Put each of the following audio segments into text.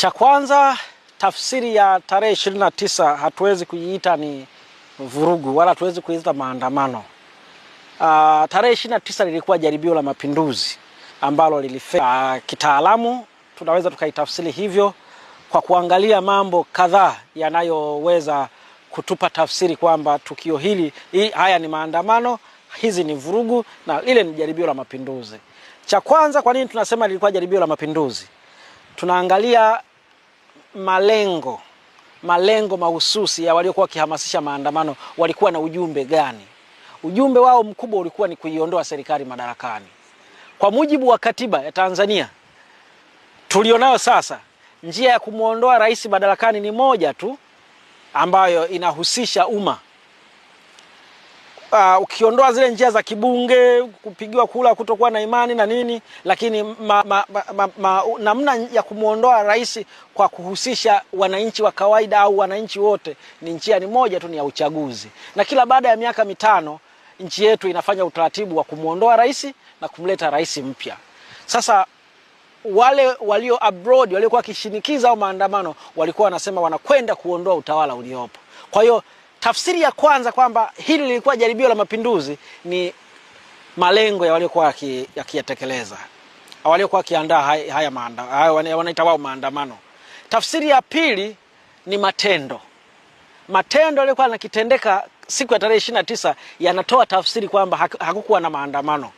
Cha kwanza, tafsiri ya tarehe 29 hatuwezi kuiita ni vurugu wala hatuwezi kuiita maandamano. Tarehe 29 lilikuwa jaribio la mapinduzi ambalo lilifeli. Kitaalamu tunaweza tukaitafsiri hivyo kwa kuangalia mambo kadhaa yanayoweza kutupa tafsiri kwamba tukio haya ni maandamano, hizi ni vurugu na lile ni jaribio la mapinduzi. Cha kwanza, kwa nini tunasema lilikuwa jaribio la mapinduzi? Tunaangalia malengo mahususi ya waliokuwa wakihamasisha maandamano, walikuwa na ujumbe gani? Ujumbe wao mkubwa ulikuwa ni kuiondoa serikali madarakani. Kwa mujibu wa katiba ya Tanzania tulionayo sasa, njia ya kumuondoa rais madarakani ni moja tu ambayo inahusisha umma. Ukiondoa zile njia za kibunge, kupigiwa kula, kutokuwa na imani na nini, lakini namna ya kumuondoa rais kwa kuhusisha wananchi wa kawaida au wananchi wote ni njia ni moja tu, ni ya uchaguzi. Na kila baada ya miaka 5 nchi yetu inafanya utaratibu wa kumuondoa rais na kumleta rais mpya. Sasa wale walio abroad waliokuwa wakishinikiza au maandamano walikuwa wanasema wanakwenda kuondoa utawala uliopo. Kwa hiyo tafsiri ya kwanza kwamba hili lilikuwa jaribio la mapinduzi ni malengo ya waliokuwa yakiyatekeleza, waliokuwa wakiandaa haya wanaita wao maandamano. Tafsiri ya pili ni matendo yaliokuwa yanakitendeka siku ya tarehe 29 yanatoa tafsiri kwamba hakukuwa na maandamano,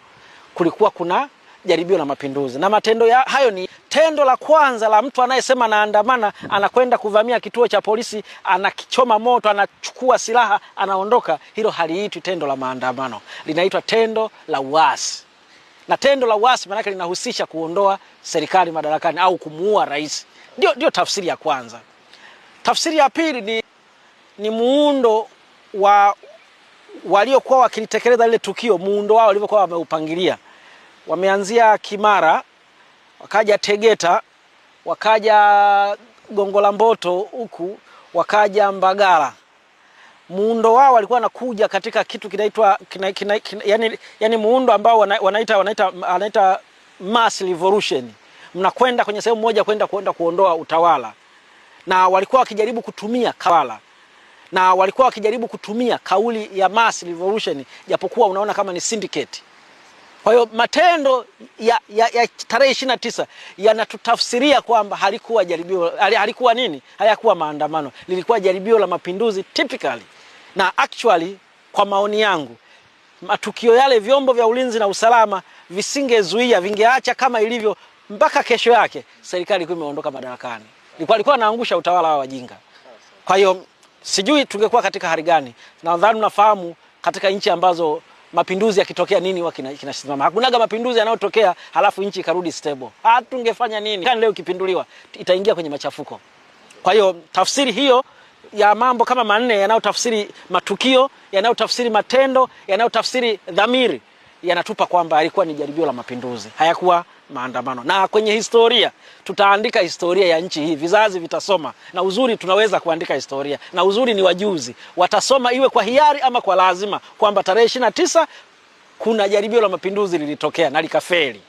kulikuwa kuna jaribio la mapinduzi. Na matendo hayo ni tendo la kwanza la mtu anayesema naandamana, anakwenda kuvamia kituo cha polisi, anakichoma moto, anachukua silaha, anaondoka. Hilo haliitwi tendo la maandamano, linaitwa tendo la uasi. Na tendo la uasi maana yake linahusisha kuondoa serikali madarakani au kumuua rais. Ndio tafsiri ya kwanza. Tafsiri ya pili ni muundo wa waliokuwa wakilitekeleza lile tukio, muundo wao walivyokuwa wameupangilia. Wameanzia Kimara, wakaja Tegeta, wakaja Gongo la Mboto huku, wakaja Mbagala. Muundo wao walikuwa wanakuja katika kitu kinaitwa yani muundo ambao wanaita mass revolution. Mnakwenda kwenye sehemu moja kwenda kuondoa utawala. Na walikuwa wakijaribu kutumia kawala. Na walikuwa wakijaribu kutumia kauli ya mass revolution, japokuwa unaona kama ni syndicate. Kwa hiyo matendo ya tarehe 29 yanatutafsiria kwamba halikuwa jaribio, halikuwa nini? Hayakuwa maandamano. Lilikuwa jaribio la mapinduzi typically. Na actually kwa maoni yangu, matukio yale vyombo vya ulinzi na usalama visingezuia, vingeacha kama ilivyo mpaka kesho yake serikali ilikuwa imeondoka madarakani. Ilikuwa naangusha utawala wa wajinga. Kwa hiyo sijui tungekuwa katika hali gani. Nadhani unafahamu katika nchi ambazo mapinduzi yakitokea nini huwa kinasimama. Hakunaga mapinduzi yanayotokea halafu nchi ikarudi stable. Tungefanya nini? Leo ikipinduliwa itaingia kwenye machafuko. Kwa hiyo tafsiri hiyo ya mambo kama manne yanayotafsiri matukio, yanayotafsiri matendo, yanayotafsiri dhamiri, yanatupa kwamba ilikuwa ni jaribio la mapinduzi, hayakuwa maandamano. Na kwenye historia tutaandika historia ya nchi hii, vizazi vitasoma. Na uzuri tunaweza kuandika historia, na uzuri ni wajuzi watasoma, iwe kwa hiari ama kwa lazima, kwamba tarehe 29 kuna jaribio la mapinduzi lilitokea na likafeli.